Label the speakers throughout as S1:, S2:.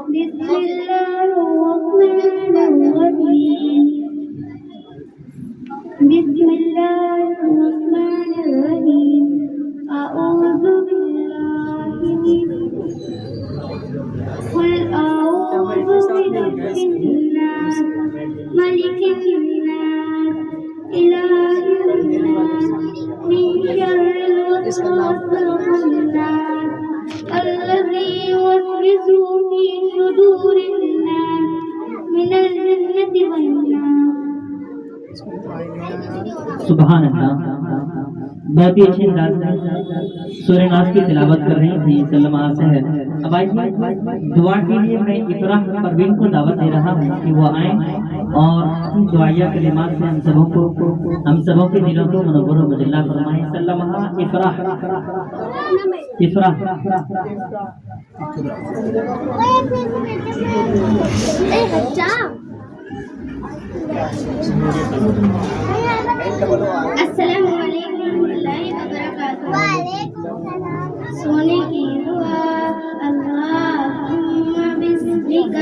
S1: بسم الله الرحمن الرحيم بسم الله الرحمن الرحيم أعوذ بالله قل أعوذ برب الناس ملك الناس إله الناس من شر الوسواس الخناس الذي يوسوس في صدور الناس من الجنة والناس.
S2: سبحان اللہ. بہت ہی اچھی انداز میں سورہ ناس کی تلاوت کر رہی تھی سلمہ سحر. اب آئیے دعا کے لیے میں افراح پروین کو دعوت دے رہا ہوں کہ وہ آئیں اور دعائیہ کلمات سے ہم سبوں کے دلوں کو منور و مجلہ فرمائیں. سلمہ افراح
S1: السلام علیکم ورحمۃ اللہ وبرکاتہ. سونے کی دعا اللہم بسمک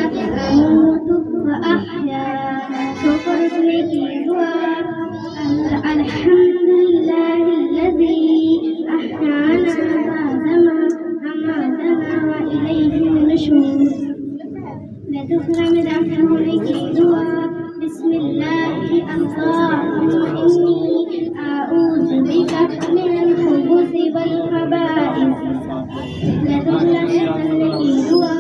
S1: اموت واحیا. سونے کی دعا الحمدللہ الذی احیانا بعدما اماتنا والیہ النشور. میں دوسرا میں داخل ہونے کی دعا بسم اللہ اللہم انی اعوذ بک من الخبث والخبائث. میں دوسرا میں کرنے کی دعا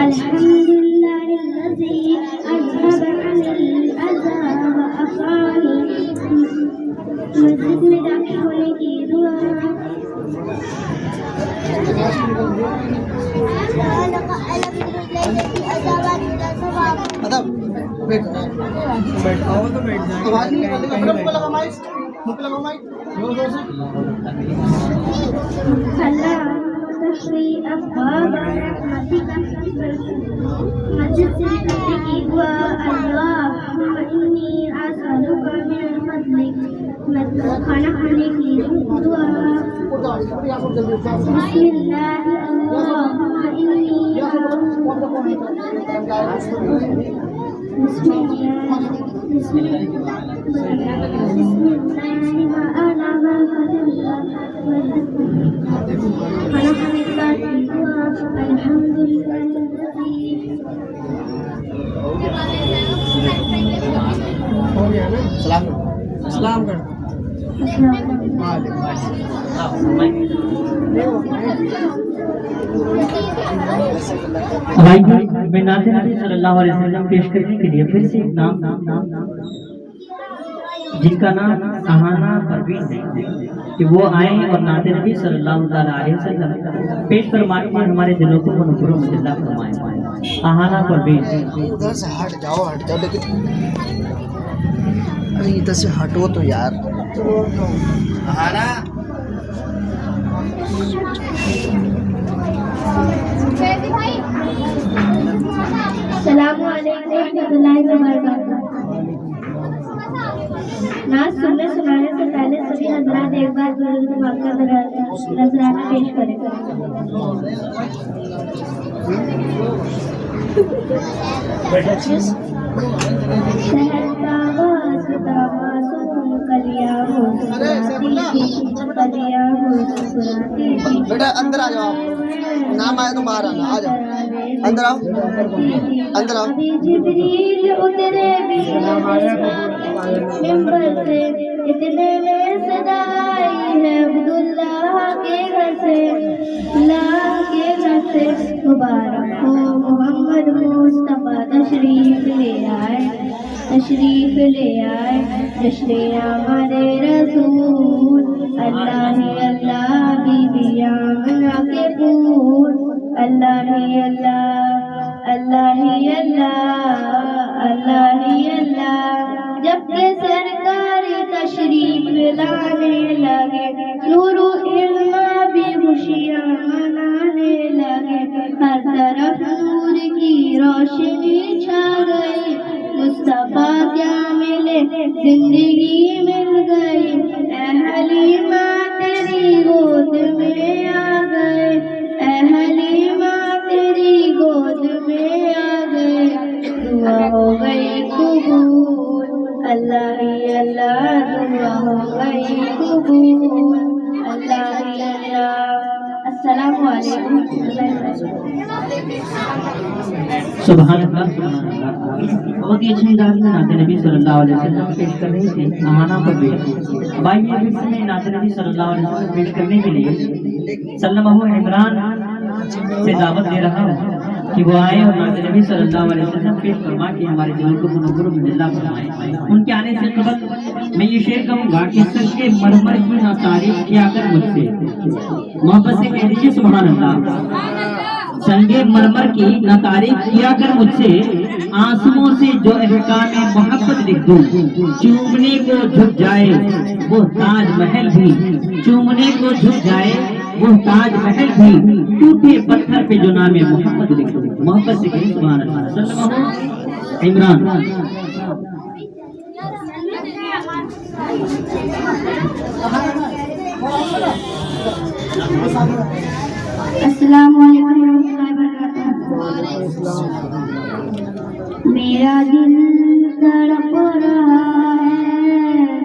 S1: الحمدللہ الذی اذهب عنی الاذى وافانی. مسجد میں داخل ہونے کی دعا اللہ تشریح ابواب رحمتک. مسجد سے نکلنے کی دعا اللہم انی اسألک من فضلک. کھانا کھانے کی دعا بسم اللہ اللہم انی بسم اللہ وعلی ما قدر. کھانا کھانے کے بعد کی دعا الحمدللہ
S3: سلام کر
S2: بھائی میں نعت نبی صلی اللہ علیہ وسلم پیش کرنے کے لیے پھر سے ایک نام جن کا نام اہانہ پروین ہے کہ وہ آئیں اور نعت نبی صلی اللہ علیہ وسلم پیش فرمائیں اور ہمارے دلوں کو منور و مجلہ فرمائیں. اہانہ پروین.
S3: ادھر سے ہٹ جاؤ لیکن ارے ادھر سے ہٹو تو یار.
S1: السلام علیکم ورحمۃ اللہ وبرکاتہ. نعت سننے سنانے سے پہلے سبھی حضرات ایک بار درود پاک کا نذرانہ پیش کریں. شہر کا واسطہ معصوم کلیا ہو
S3: بیٹا اندر آ جاؤ. نام آئے تو باہر آنا. آ جاؤ اندر آؤ اندر آؤ.
S1: جبریل اترے ممبر سے اتنے میں صدا آئی ہے عبداللہ کے گھر سے. اللہ کے گھر سے مبارک ہو محمد مصطفیٰ تشریف لے آئے جشن ہمارے رسول. اللہ ہی اللہ بی بی آمنہ کے پھول. اللہ ہی اللہ اللہ ہی اللہ اللہ ہی اللہ. جب کہ سرکار تشریف لانے لگے نور و علم بھی خوشیاں منانے لگے. ہر طرف نور کی روشنی چھا گئی. مصطفیٰ کیا ملے زندگی مل گئی. اے حلیمہ تیری گود میں آ گئے. اے حلیمہ السلام علیکم
S2: سبحان اللہ سبحان اللہ۔ بہت ہی اچھے انداز میں نعت نبی صلی اللہ علیہ وسلم پیش کر رہی تھی آہانہ پر بھی۔ اب آئیے پھر سے میں نعت نبی صلی اللہ علیہ وسلم پیش کرنے کے لیے سلمہ عمران سے دعوت دے رہا ہوں کہ وہ آئے اور نعت نبی صلی اللہ علیہ وسلم پیش فرما کے ہمارے دلوں کو منور و مجلہ فرمائے۔ ان کے آنے سے قبل میں یہ شعر کہوں گا کہ سنگ مرمر کی نہ تعریف کیا کر مجھ سے، محبت سے کہہ دیجیے سبحان اللہ۔ سنگ مرمر کی نہ تعریف کیا کر مجھ سے، آنسوؤں سے جو احکام محبت لکھ دوں، چومنے کو جھک جائے وہ تاج محل بھی، چومنے کو جھک جائے وہ تاج محل بھی، ٹوٹے پتھر پہ جو نام محمد لکھ دوں۔ محبت سے کہیں سبحان اللہ۔ سلمہ عمران۔
S1: السلام علیکم ورحمۃ اللہ وبرکاتہ۔ میرا دل تڑپ رہا ہے،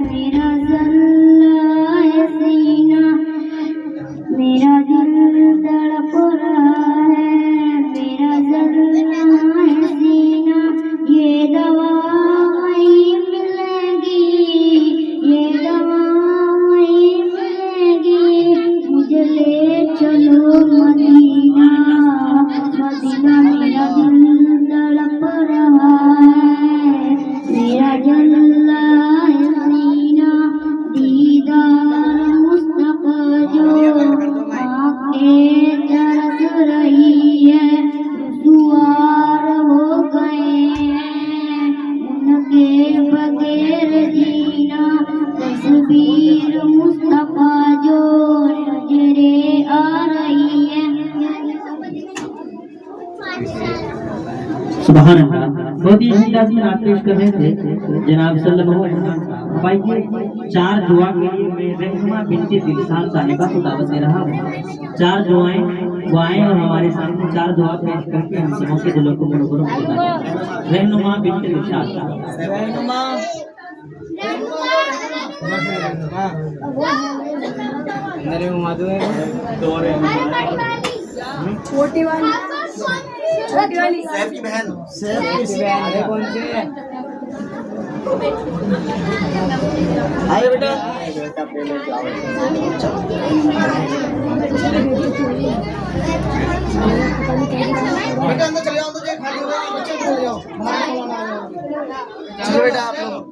S1: میرا ذلہ سینہ، میرا دل تڑپ رہا ہے، میرا ذلہ سینہ، یہ دوا وہیں ملے گی، یہ دوا وہیں ملے گی، مجھے لے چلو مدینہ، مدینہ۔ میرا دل تڑپ رہا ہے، میرا ذلہ سینہ، دیدار مصطفیٰ جو آنکھیں ترس رہی ہے، رسوار ہو گئے ہیں ان کے بغیر جینا، تصویر مصطفیٰ جو نظریں آ رہی ہے۔
S2: سبحان اللہ۔ بہت ہی اچھی انداز میں نعت پیش کر رہے تھے جناب سلمہ عمران۔ اب آئیے چار دعا کے لیے میں رہنما بنت دلشاد صاحبہ کو دعوت دے رہا ہوں۔ چار دعائیں وہ آئیں اور ہمارے سامنے چار دعا پیش کر کے ہم سبوں کے دلوں کو منور و مجلہ کریں۔ رہنما بنت دلشاد
S3: سیف کی بہن کون سی آئے بیٹا بیٹا اندر چلے جاؤ، تو خالی ہو گئے بچے چلے جاؤ، باہر چلو بیٹا آپ لوگ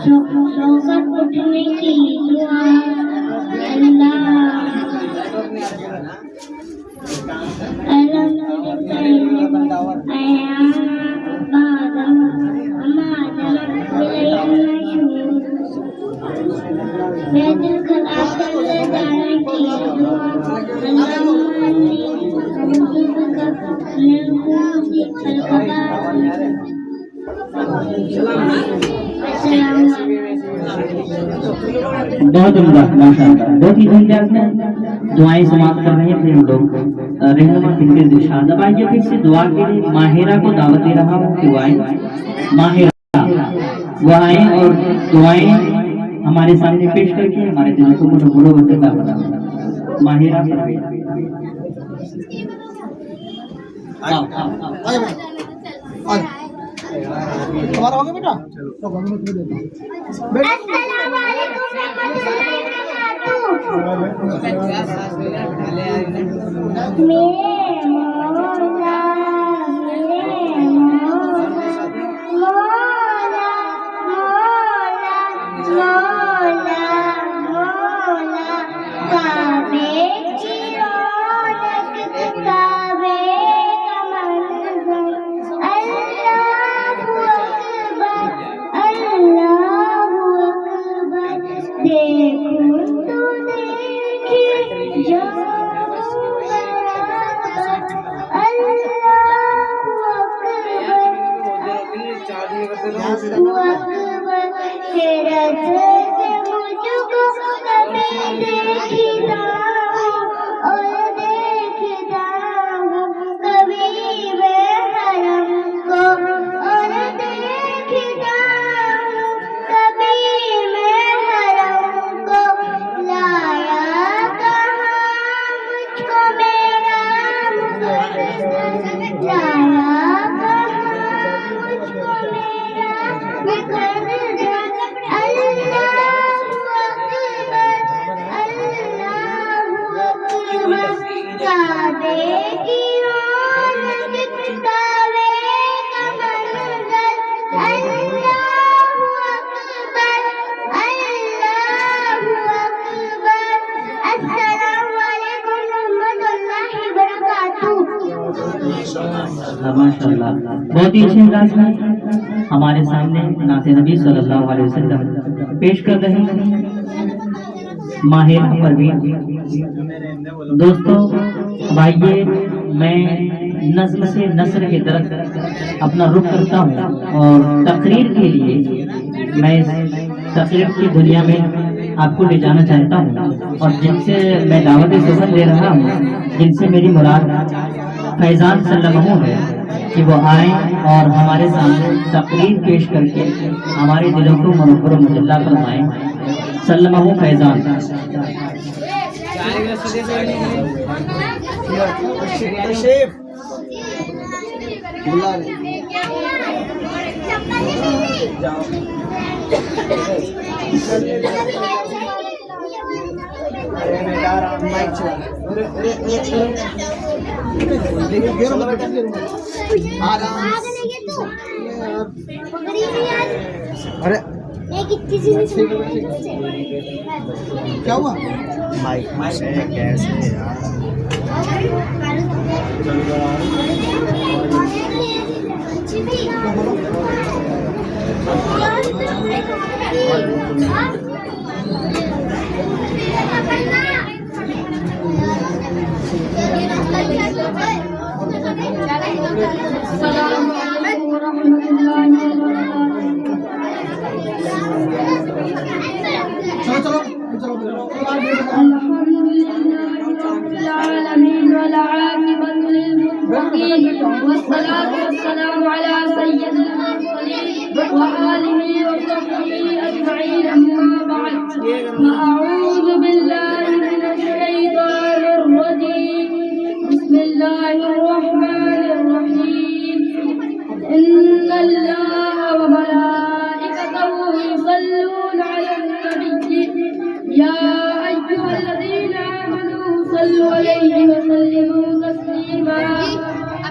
S1: شوقت اٹھنے کی دعا
S2: بہت عمدہ ماشاء اللہ۔ بہت ہی انداز میں دعائیں سماعت کر رہے تھے ہم لوگ رہنما بنت دلشاد۔ اب آئیے پھر سے دعا کے لیے ماہرہ کو دعوت دے رہا ہوں کہ وہ آئیں، ماہرہ وہ آئیں اور دعائیں ہمارے سامنے پیش کر کے ہمارے دلوں کو منور و مجلہ بنائیں۔ ماہرہ پروین۔
S3: تمہارا ہو گیا بیٹا؟
S1: السلام علیکم کعبے کعبے کی رونق دکھاوے کا منظر اللہ اکبر اللہ اکبر السلام علیکم ورحمۃ اللہ وبرکاتہ
S2: ماشاء اللہ بہت ہی اچھے انداز میں ہمارے سامنے نعت نبی صلی اللہ علیہ وسلم پیش کر رہے ہیں ماہر پروین دوستوں اب آئیے میں نظم سے نثر کی طرف اپنا رخ کرتا ہوں اور تقریر کے لیے میں تقریر کی دنیا میں آپ کو لے جانا چاہتا ہوں اور جن سے میں دعوت سخن دے رہا ہوں جن سے میری مراد فیضان سلمہ ہے کہ وہ آئیں اور ہمارے سامنے تقریر پیش کر کے ہمارے دلوں کو منور و مجلہ فرمائیں سلمہ فیضان
S3: کیا ہوا
S1: السلام علیکم ورحمۃ اللہ العالمين والعاقبة للمتقين والصلاة والسلام على سيد المرسلين وآله وصحبه أجمعين أما بعد فأعوذ بالله من الشيطان الرجيم بسم الله الرحمن الرحيم إن الله وملائكته يصلون على النبي يا أيها الذين آمنوا صلوا عليه وسلموا تسليما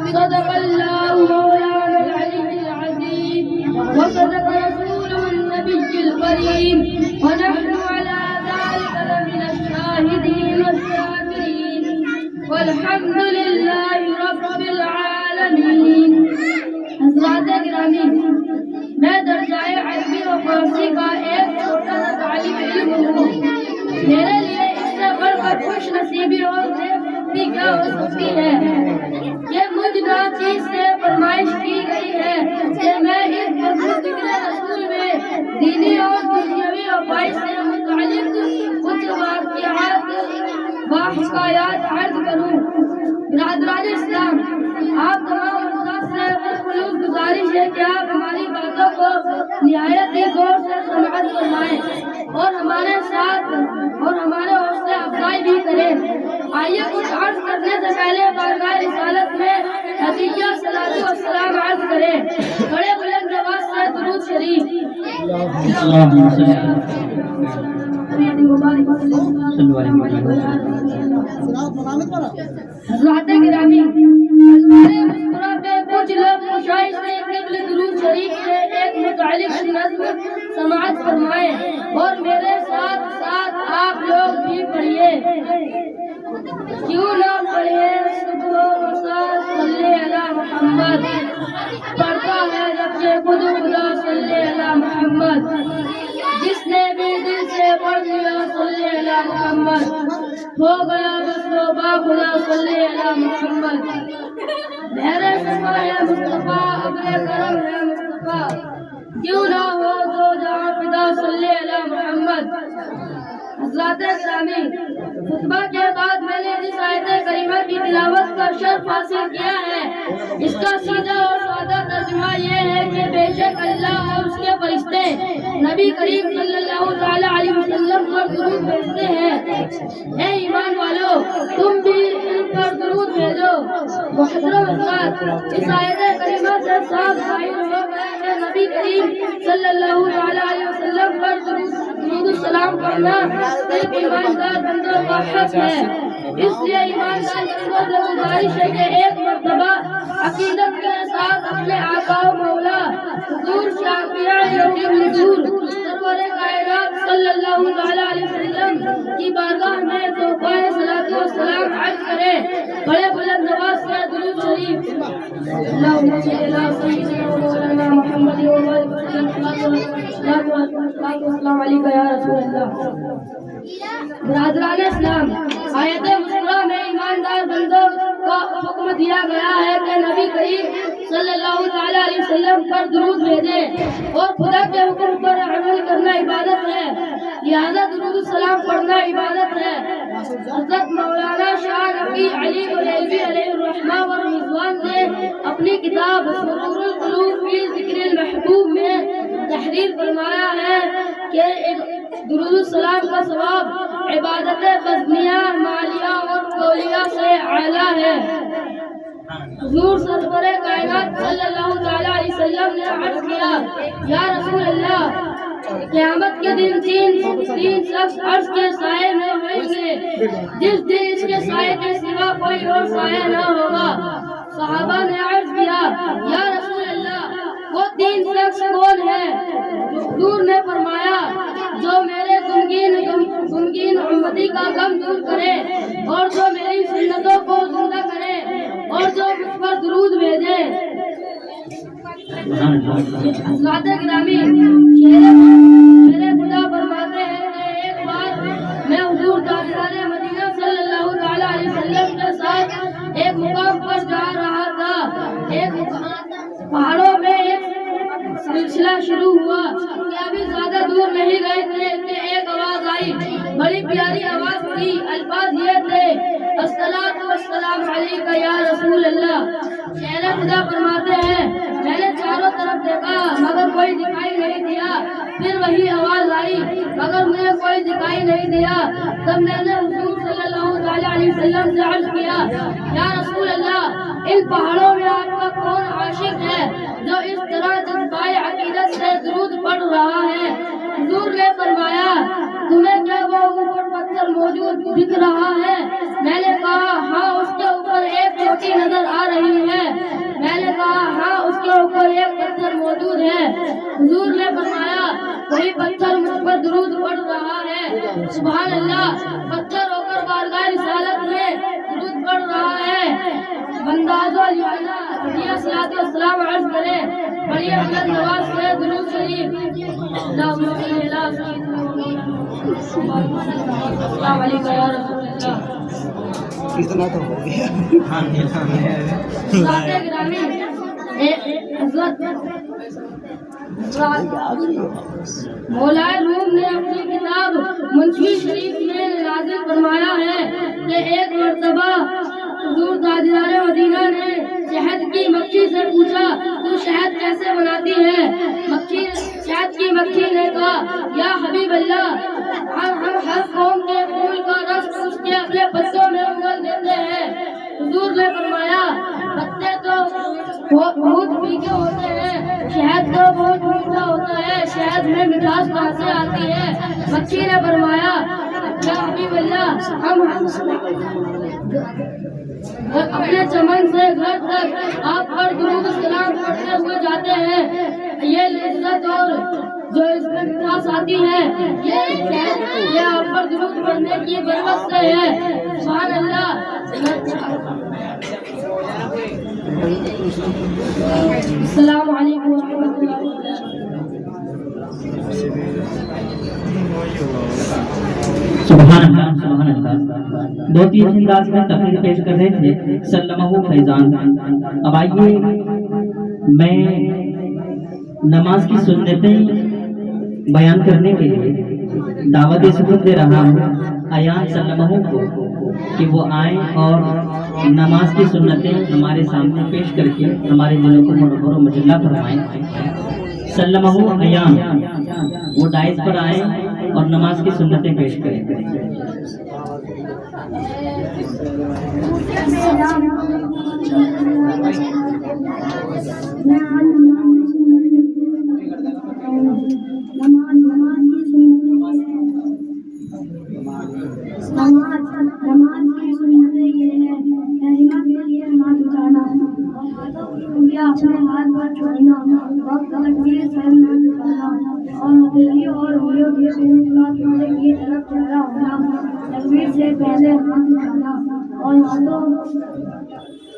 S1: صدق الله مولانا العلي العظيم وصدق رسوله النبي الكريم ونحن على ذلك لمن الشاهدين والشاكرين والحمد لله رب العالمين حضرات گرامی میں درجۂ عربی و فارسی کا ایک چھوٹا سا طالب علم ہوں میرے لیے اس سے بڑھ کر خوش نصیبی اور خوشبختی کیا ہو سکتی ہے یہ مجھ ناچیز سے فرمائش کی گئی ہے کہ میں اس مضبوط ذکر رسول میں دینی اور دنیاوی افائش سے متعلق کچھ واقعات و حکایات عرض کروں برادران اسلام آپ تمام استاد سے خلوص گزارش ہے کہ آپ ہماری باتوں کو نہایت ہی غور سے سماعت فرمائیں اور ہمارے ساتھ اور ہمارے حوصلہ افزائی بھی کریں آئیے کچھ عرض کرنے سے پہلے بارگاہ رسالت میں ہدیہ صلاۃ و السلام عرض کریں بڑے بلند آواز سے درود شریف حضرات گرامی ہمارے مسکرا پہ کچھ لوگ مشاہد سے قبل درود شریف سے ایک متعلق نظم سماعت فرمائیں اور میرے ساتھ ساتھ آپ لوگ بھی پڑھیے کیوں نہ پڑھے صبح و مساء صلی علی محمد پڑھتا ہے جب سے خود خدا صلی علی محمد جس نے بھی دل سے پڑھ لیا صلی علی محمد ہو گیا بس وہ با خدا صلی علی محمد میرے صفا ہے مصطفیٰ ابر کرم ہے مصطفیٰ کیوں نہ ہو تو جہاں فدا صلی علی محمد حضرات گرامی خطبہ کے بعد میں نے جس آیت کریمہ کی تلاوت کا شرف حاصل کیا ہے اس کا سیدھا اور سادہ ترجمہ یہ ہے کہ بے شک اللہ اور اس کے فرشتے نبی کریم صلی اللہ تعالی علیہ وسلم پر درود بھیجتے ہیں اے ایمان والو تم بھی ان پر درود بھیجو محترم حضرات اس آیت کریمہ سے صاف ظاہر ہو گیا کہ نبی کریم صلی اللہ تعالی علیہ وسلم پر درود السلام پڑھنا صرف ایماندار بندوں کا حق ہے اس لیے ایماندار بندوں سے گزارش ہے کہ ایک مرتبہ عقیدت کے ساتھ اپنے آقا و مولا حضور شافعہ یوم الظہور سرور کائنات صلی اللہ تعالی علیہ وسلم کی بارگاہ میں توبہ صلاۃ و سلام عرض کرے. بڑے بلند آواز سے درود شریف اللہم صلی علی سیدنا و مولانا محمد و السلام علیکم یا رسول اللہ. برادران اسلام، آیت مذکورہ میں ایماندار بندوں کو حکم دیا گیا ہے کہ نبی کریم صلی اللہ تعالی علیہ وسلم پر درود بھیجیں اور خدا کے حکم پر عمل کرنا عبادت ہے، لہذا درود السلام پڑھنا عبادت ہے. حضرت مولانا شاہ نقی علی بریلوی علیہ الرحمہ والرضوان نے اپنی کتاب سرور القلوب فی ذکر المحبوب میں تحریر فرمایا ہے کہ درود السلام کا ثواب عبادت بزنیہ، مالیہ اور قولیہ سے اعلیٰ ہے. حضور سرور کائنات صلی اللہ تعالی علیہ وسلم نے عرض کیا، یا رسول اللہ، قیامت کے دن تین شخص عرش کے سائے میں ہوئیں گے جس دن اس کے سائے کے سوا کوئی اور سایہ نہ ہوگا. صحابہ نے عرض کیا، یا رسول اللہ، وہ تین شخص کون ہیں؟ حضور نے فرمایا، جو میرے غمگین امتی کا غم دور کرے اور جو میری سنتوں کو زندہ کرے اور جو مجھ پر درود بھیجے. حضرات گرامی، شیر خدا فرماتے ہیں کہ ایک بار میں حضور تاجدار مدینہ صلی اللہ تعالی علیہ وسلم کے ساتھ ایک مقام پر جا رہا تھا. پہاڑوں میں ایک سلسلہ شروع ہوا کہ ابھی زیادہ دور نہیں گئے تھے کہ ایک آواز آئی. بڑی پیاری آواز تھی. الفاظ یہ تھے، الصلاۃ والسلام علیک یا رسول اللہ. شیر خدا فرماتے ہیں، میں نے چاروں طرف دیکھا مگر کوئی دکھائی نہیں دیا. پھر وہی آواز آئی مگر مجھے کوئی دکھائی نہیں دیا. تب میں نے حضور صلی اللہ علیہ وسلم سے عرض کیا، یا رسول اللہ، ان پہاڑوں میں آپ کا کون عاشق ہے جو اس طرح جذبۂ عقیدت سے درود پڑھ رہا ہے؟ حضور نے فرمایا، تمہیں کیا وہ اوپر پتھر موجود دکھ رہا ہے؟ میں نے کہا، ہاں، اس کے اوپر ایک چوٹی نظر آ رہی ہے. میں نے کہا، ہاں، اس کے اوپر ایک پتھر موجود ہے. حضور نے فرمایا، وہی پتھر مجھ پر درود پڑھ رہا ہے. سبحان اللہ، پتھر ہو کر بارگاہ رسالت میں درود پڑھ رہا ہے. بنداز و علیہ صلاۃ والسلام عرض کرے، بڑی بلند آواز سے درود شریف اللہم صلی علی سیدنا السلام علیکم یا رسول اللہ.
S3: اتنا تو ہو گیا.
S1: حضرات گرامی، مولا روم نے اپنی کتاب منشی شریف میں نازل فرمایا ہے کہ ایک مرتبہ حضور تاجدار مدینہ نے شہد کی مکھی سے پوچھا، تو شہد کیسے بناتی ہے؟ شہد کی مکھی نے کہا، یا حبیب اللہ، ہم ہر قوم کے پھول کا رس اس کے اپنے پتوں میں اگل دیتے ہیں. حضور نے فرمایا، پتے تو بہت پھیکے ہوتے ہیں، شہد تو بہت میٹھا ہوتا ہے، شہد میں مٹھاس کہاں سے آتی ہے؟ مکھی نے فرمایا، یا حبیب اللہ، ہم اپنے چمن سے گھر تک آپ پر درود السلام پڑھتے ہوئے جاتے ہیں. یہ لذت اور جو اس میں مٹھاس آتی ہے یہ آپ پر درود پڑھنے کی برکت سے ہے. سبحان اللہ. السلام علیکم ورحمۃ اللہ وبرکاتہ.
S2: سبحان اللہ، سبحان اللہ. دو تین انداز میں تقریر پیش کر رہے تھے سلمہ فیضان. اب آئیے میں نماز کی سنتیں بیان کرنے کے لیے دعوت سکوت دے رہا ہوں ایان سلمہ کو کہ وہ آئیں اور نماز کی سنتیں ہمارے سامنے پیش کر کے ہمارے دلوں کو منور و مجلہ فرمائیں. سلمہ ایان وہ ڈائز پر آئیں اور نماز کی سنتیں پیش کریں.
S1: نماز کی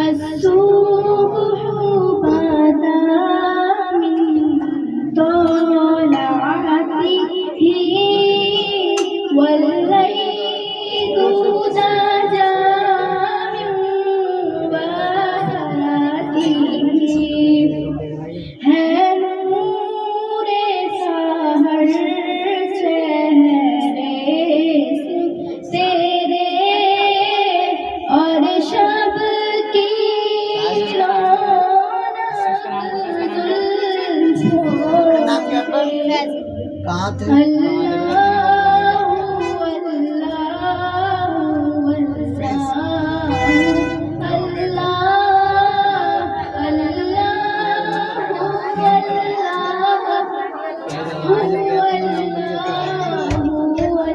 S1: الصبح بدا من طلعته والليل نجا من بهاته ہے نور سحر چہرے تیرے اور شب کی
S3: کہاں تھے؟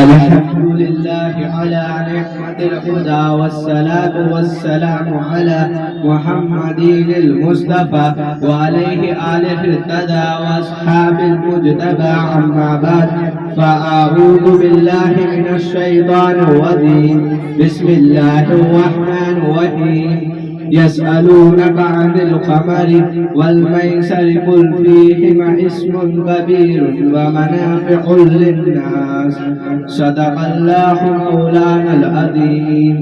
S4: الحمد لله على نعمة الهدى والصلاة والسلام على محمد المصطفى وعليه آله الهدى وأصحاب المجتبى أما بعد فأعوذ بالله من الشيطان الرجيم بسم الله الرحمن الرحيم يسألونك عن الخمر والميسر قل فيهما اسم كبير ومنافع للناس صدق الله مولانا العظيم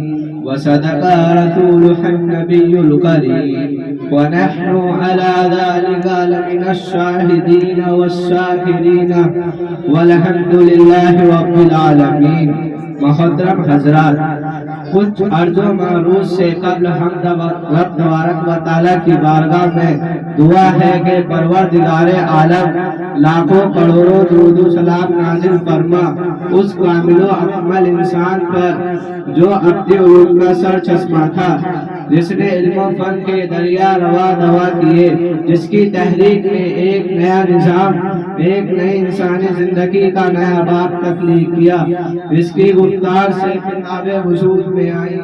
S4: وصدق رسوله النبي الكريم ونحن على ذلك لمن الشاهدين والشاكرين والحمد لله رب العالمين. محترم حضرات، کچھ عرض و معروض سے قبل حمد رب تبارک و تعالیٰ کی بارگاہ میں دعا ہے کہ پروردگار عالم لاکھوں کروڑوں درود و سلام نازل فرما اس کامل و اکمل انسان پر جو عبد علوم کا سر چشمہ تھا، جس نے علم و فن کے دریا روا دوا کیے، جس کی تحریک نے ایک نیا نظام، ایک نئی انسانی زندگی کا نیا باب تخلیق کیا، جس کی گفتار سے کتاب وجود میں آئی،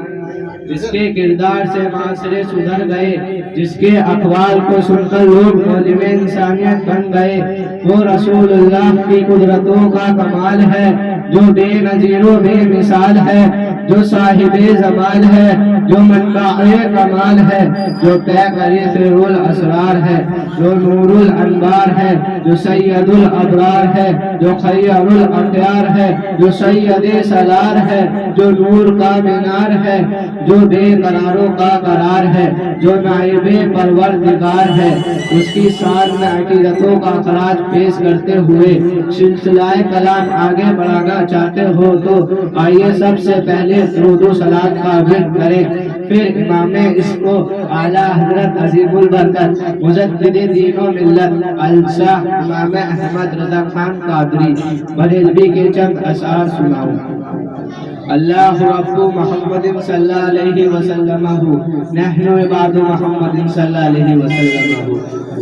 S4: جس کے کردار سے معاشرے سدھر گئے، جس کے اقوال کو سن کر لوگ معلم انسانیت بن گئے، وہ رسول اللہ کی قدرتوں کا کمال ہے، جو بے نظیر و بے مثال ہے، جو صاحب زمان ہے، جو منبع کمال ہے، جو پیکر سر الاسرار ہے، جو نور الانوار ہے، جو سید الابرار ہے، جو خیر الاخیار ہے، جو سید سالار ہے، جو نور کا مینار ہے، جو بے قراروں کا قرار ہے، جو نائب پروردگار ہے. اس کی شان میں عقیدتوں کا خراج پیش کرتے ہوئے سلسلہ کلام آگے بڑھانا چاہتے ہو تو آئیے سب سے پہلے درود و سلام کا ورد کریں، پھر امام اس کو اعلیٰ حضرت عظیم البرکت مجدد دین و ملت الشاہ امام احمد رضا خان قادری بریلوی کے چند اشعار سناؤں. اللہ رب محمد صلی اللہ علیہ وسلم نحن عباد محمد صلی اللہ علیہ وسلم.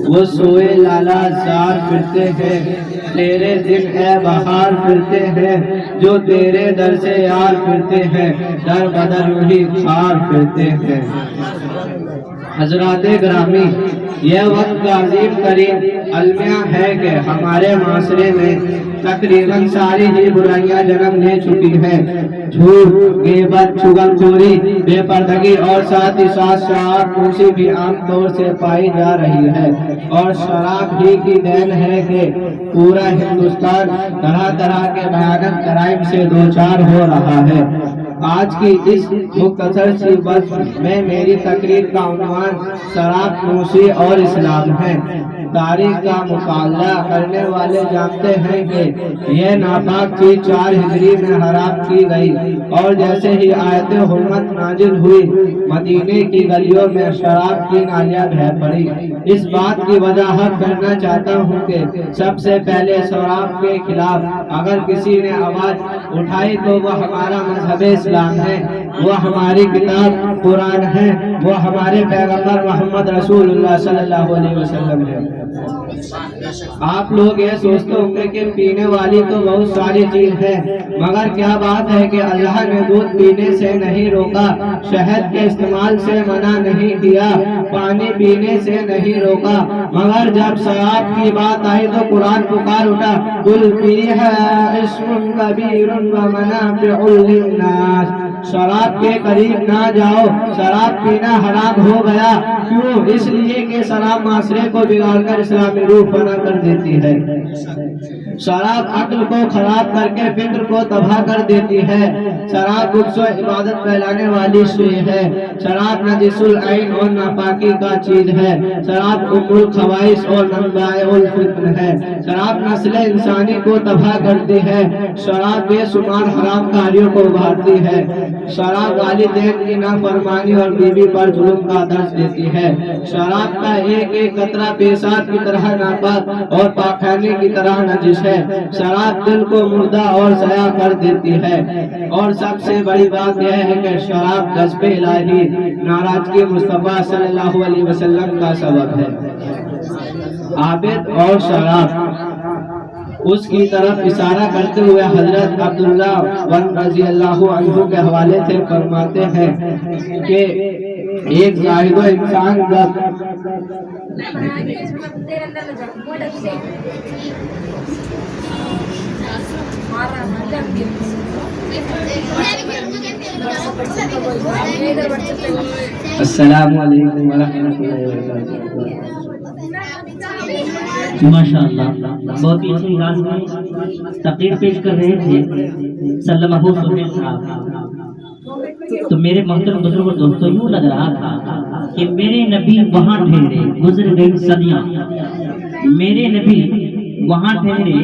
S4: وہ سوئے لالا زار پھرتے ہیں، تیرے دن اے بہار پھرتے ہیں، جو تیرے در سے یار پھرتے ہیں، در بدر وہی خار پھرتے ہیں. حضرات گرامی، یہ وقت کا عظیم ترین المیہ ہے کہ ہمارے معاشرے میں تقریباً ساری ہی برائیاں جنم لے چکی ہیں. جھوٹ، غیبت، چغل خوری، بے پردگی اور ساتھ ہی ساتھ شراب نوشی بھی عام طور سے پائی جا رہی ہے، اور شراب ہی کی دین ہے کہ پورا ہندوستان طرح طرح کے بھیانک جرائم سے دوچار ہو رہا ہے. آج کی اس مختصر سی وقت میں میری تقریر کا عنوان شراب نوشی اور اسلام ہے. تاریخ کا مطالعہ کرنے والے جانتے ہیں کہ یہ ناپاک چیز 4 ہجری میں حرام کی گئی، اور جیسے ہی آیت حرمت نازل ہوئی مدینے کی گلیوں میں شراب کی نالیاں بہہ پڑی. اس بات کی وضاحت کرنا چاہتا ہوں کہ سب سے پہلے شراب کے خلاف اگر کسی نے آواز اٹھائی تو وہ ہمارا مذہب اسلام ہے، وہ ہماری کتاب قرآن ہے، وہ ہمارے پیغمبر محمد رسول اللہ صلی اللہ علیہ وسلم ہے. آپ لوگ یہ سوچتے ہوں گے کہ پینے والی تو بہت ساری چیز ہے، مگر کیا بات ہے کہ اللہ نے دودھ پینے سے نہیں روکا، شہد کے استعمال سے منع نہیں کیا، پانی پینے سے نہیں روکا، مگر جب شراب کی بات آئی تو قرآن پکار اٹھا، قل فیہا اسم کبیر ومنافع للناس. شراب کے قریب نہ جاؤ، شراب پینا حرام ہو گیا. کیوں؟ اس لیے کہ شراب معاشرے کو بگاڑ کر اسلامی روح فنا کر دیتی ہے. شراب عقل کو خراب کر کے فکر کو تباہ کر دیتی ہے. شراب بغض و عبادت پھیلانے والی شے ہے. شراب نجس العین اور ناپاکی کا چیز ہے. شراب ام الخبائث اور منبع الفتن ہے. شراب نسل انسانی کو تباہ کرتی ہے. شراب بے شمار حرام کاریوں کو ابھارتی ہے. شراب والدین کی نافرمانی اور بیوی پر ظلم کا درس دیتی ہے. شراب کا ایک ایک قطرہ پیشاب کی طرح ناپاک اور پاکخانے کی طرح نجس ہے. شراب دل کو مردہ اور ضائع کر دیتی ہے. اور سب سے بڑی بات یہ ہے کہ شراب غضب الہی، ناراضگی مصطفیٰ صلی اللہ علیہ وسلم کا سبب ہے. عابد اور شراب اس کی طرف اشارہ کرتے ہوئے حضرت عبداللہ بن رضی اللہ عنہ کے حوالے سے فرماتے ہیں کہ ایک زاہد و انسان السلام علیکم ورحمۃ اللہ وبرکاتہ۔
S2: ماشاءاللہ بہت ہی اچھی انداز میں تقریر پیش کر رہے تھے سلمہ سہیل صاحب۔ تو میرے محترم بزرگ اور دوستوں یوں لگ رہا تھا کہ میرے نبی وہاں ٹھہرے، گزر گئی صدیاں، میرے نبی وہاں ٹھہرے